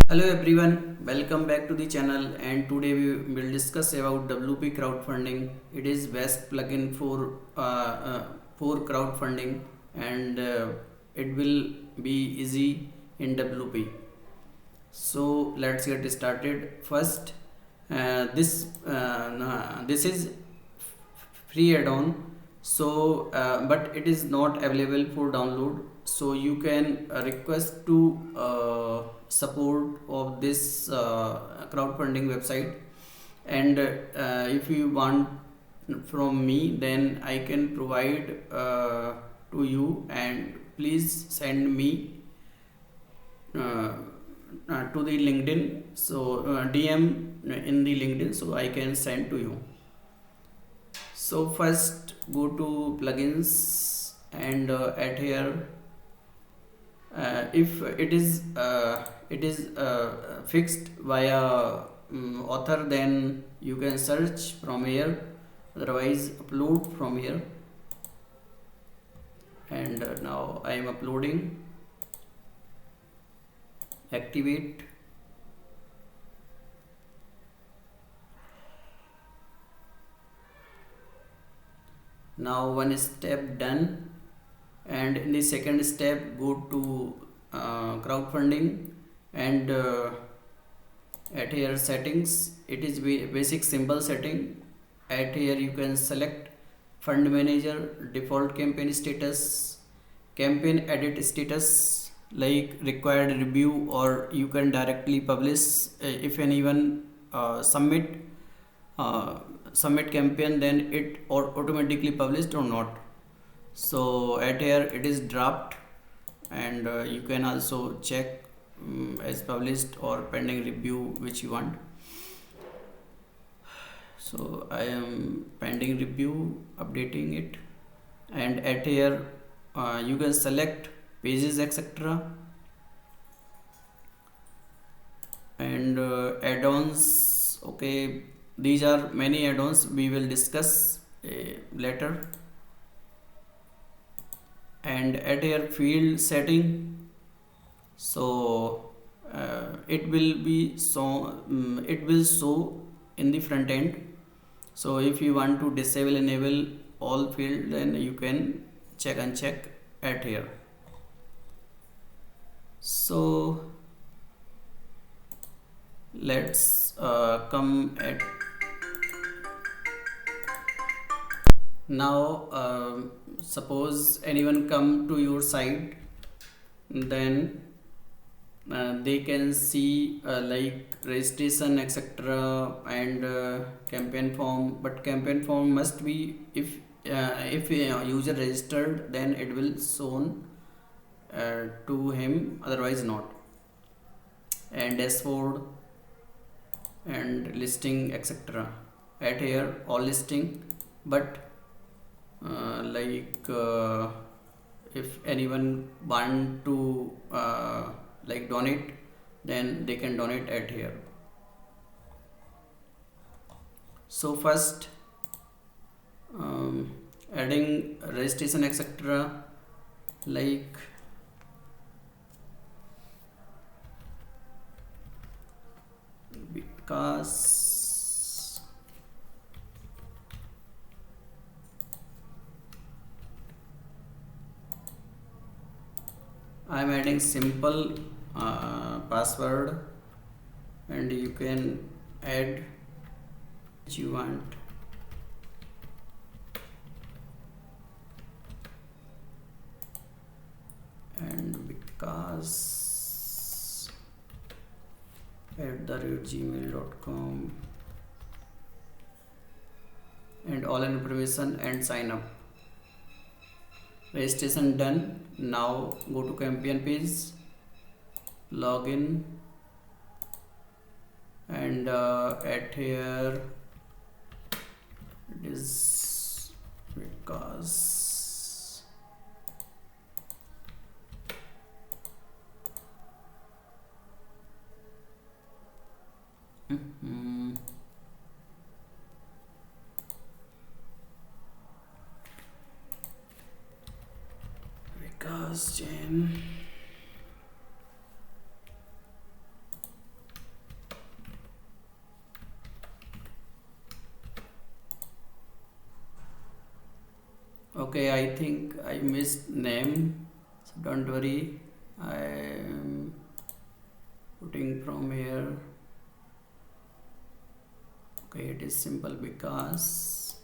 Hello everyone, welcome back to the channel, and today we will discuss about WP Crowdfunding. It is best plugin for crowdfunding, and it will be easy in WP. So let's get started. First, this is free add-on, so but it is not available for download, so you can request to support of this crowdfunding website. And if you want from me, then I can provide to you, and please send me uh, to the LinkedIn, so DM in the LinkedIn, so I can send to you. So first go to plugins, and at here, if it is fixed via author, then you can search from here, otherwise upload from here. And now I am uploading. Activate. Now one step done, and in the second step go to crowdfunding, and at here settings, it is basic symbol setting. At here you can select fund manager, default campaign status, campaign edit status, like required review, or you can directly publish if anyone uh, submit campaign, then it automatically published or not. So at here it is draft, and you can also check as published or pending review, which you want. So I am pending review, updating it. And at here you can select pages, etc. And add-ons. Okay, these are many add-ons, we will discuss later. And at here field setting, so it will be it will show in the front end. So if you want to disable, enable all field, then you can check and check at here. So let's come at now. Suppose anyone come to your site, then they can see like registration, etc., and campaign form. But campaign form must be, if a user registered, then it will shown to him, otherwise not. And dashboard and listing, etc. At here all listing, but if anyone want to like donate, then they can donate at here. So first adding registration, etc., like because I am adding simple password, and you can add which you want. And because @gmail.com, and all information, and sign up. Registration done. Now go to campaign page, login, and at here it is because because Jane Okay, I think I missed name, so don't worry. I am putting from here. Okay, it is simple because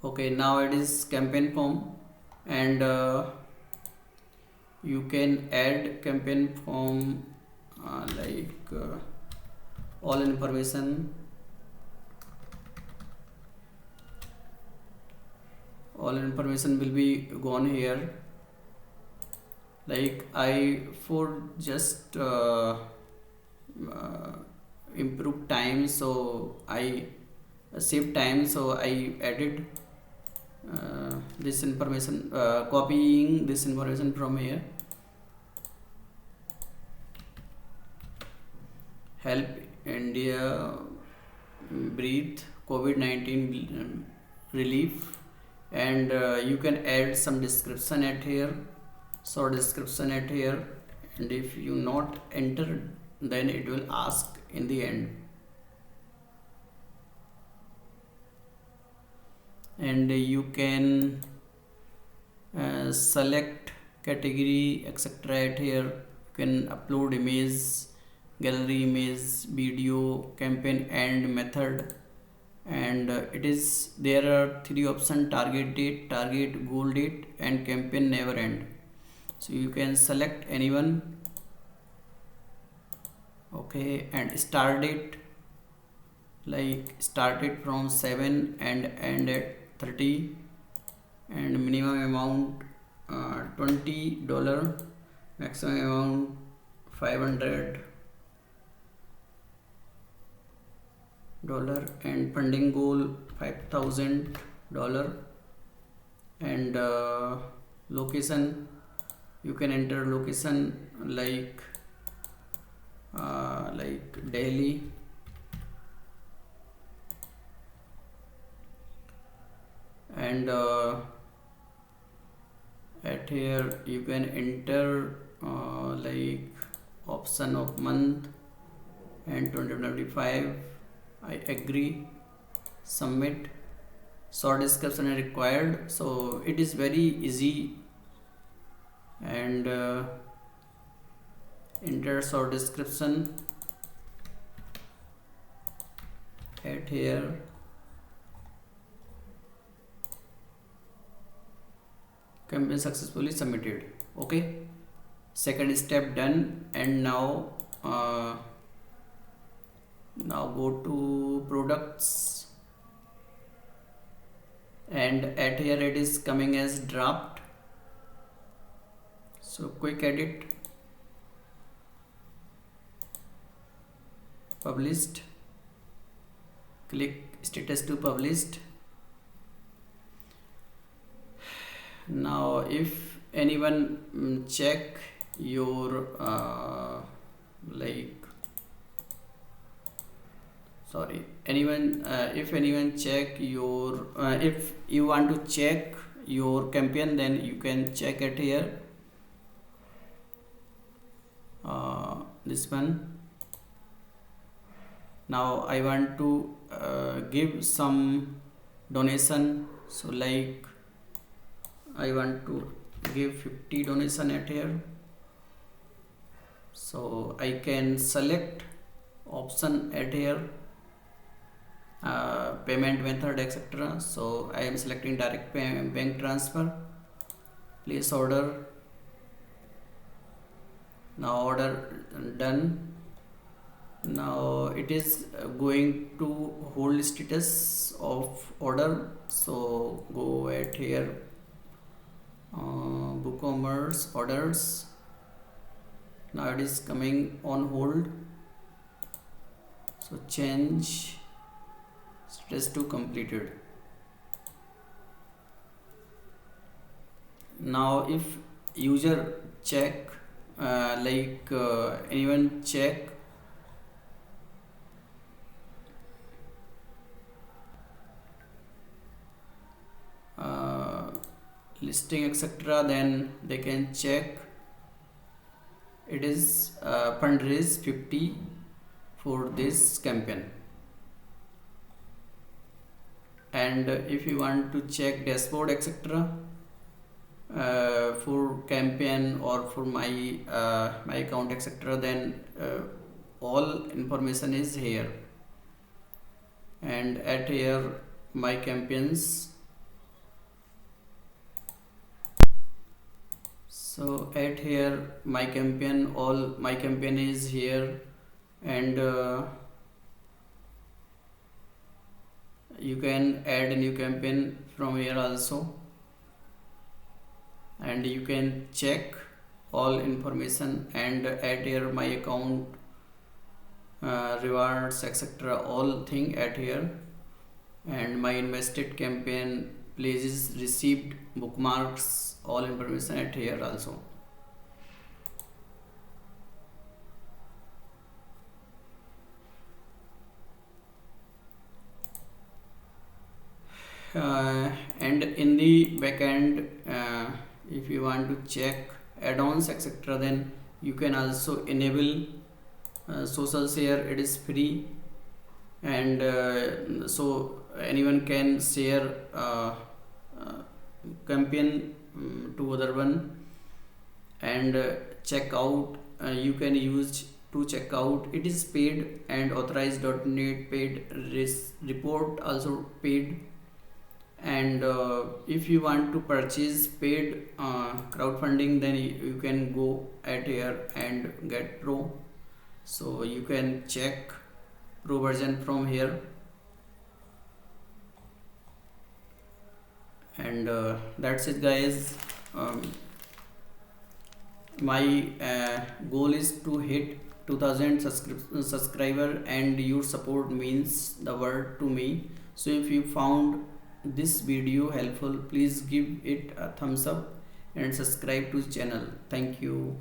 okay, now it is campaign form, and you can add campaign form all information will be gone here. Like I for just uh, improve time, so I save time, so I added this information, copying this information from here. Help India breathe COVID-19 relief, and you can add some description at here, so description at here, and if you not enter, then it will ask in the end. And you can select category etc at here. You can upload image, gallery image, video, campaign end method, and it is there are three options: target date, target goal date, and campaign never end. So you can select anyone. Okay, and start date, like started from 7 and end at 30, and minimum amount $20, maximum amount $500, and funding goal $5,000, and location, you can enter location like Delhi, and at here you can enter option of month and 2025. I agree, submit. Short description is required, so it is very easy, and enter short description at here. Campaign successfully submitted. Okay, second step done, and now go to products, and at here it is coming as draft, so quick edit, published, click status to published. Now if anyone check your if anyone check your if you want to check your campaign, then you can check it here, this one. Now I want to give some donation, so like I want to give 50 donation at here, so I can select option at here, payment method etc. So I am selecting direct bank transfer, place order. Now order done. Now it is going to hold status of order, so go at here, WooCommerce orders. Now it is coming on hold, so change status to completed. Now if user check anyone check string etc., then they can check. It is fundraise 50 for this campaign. And if you want to check dashboard etc., for campaign or for my account etc., then all information is here. And at here my campaigns, so at here my campaign, all my campaign is here. And you can add a new campaign from here also, and you can check all information. And at here my account, rewards etc., all thing at here. And my invested campaign, places received, bookmarks, all information at here also. And in the backend, if you want to check add-ons etc., then you can also enable social share. It is free, and so anyone can share campaign to other one. And check out, you can use to check out. It is paid, and authorized.net paid, report also paid. And if you want to purchase paid crowdfunding, then you can go at here and get pro. So you can check pro version from here. And that's it guys. My goal is to hit 2000 subscriber, and your support means the world to me. So if you found this video helpful, please give it a thumbs up and subscribe to the channel. Thank you.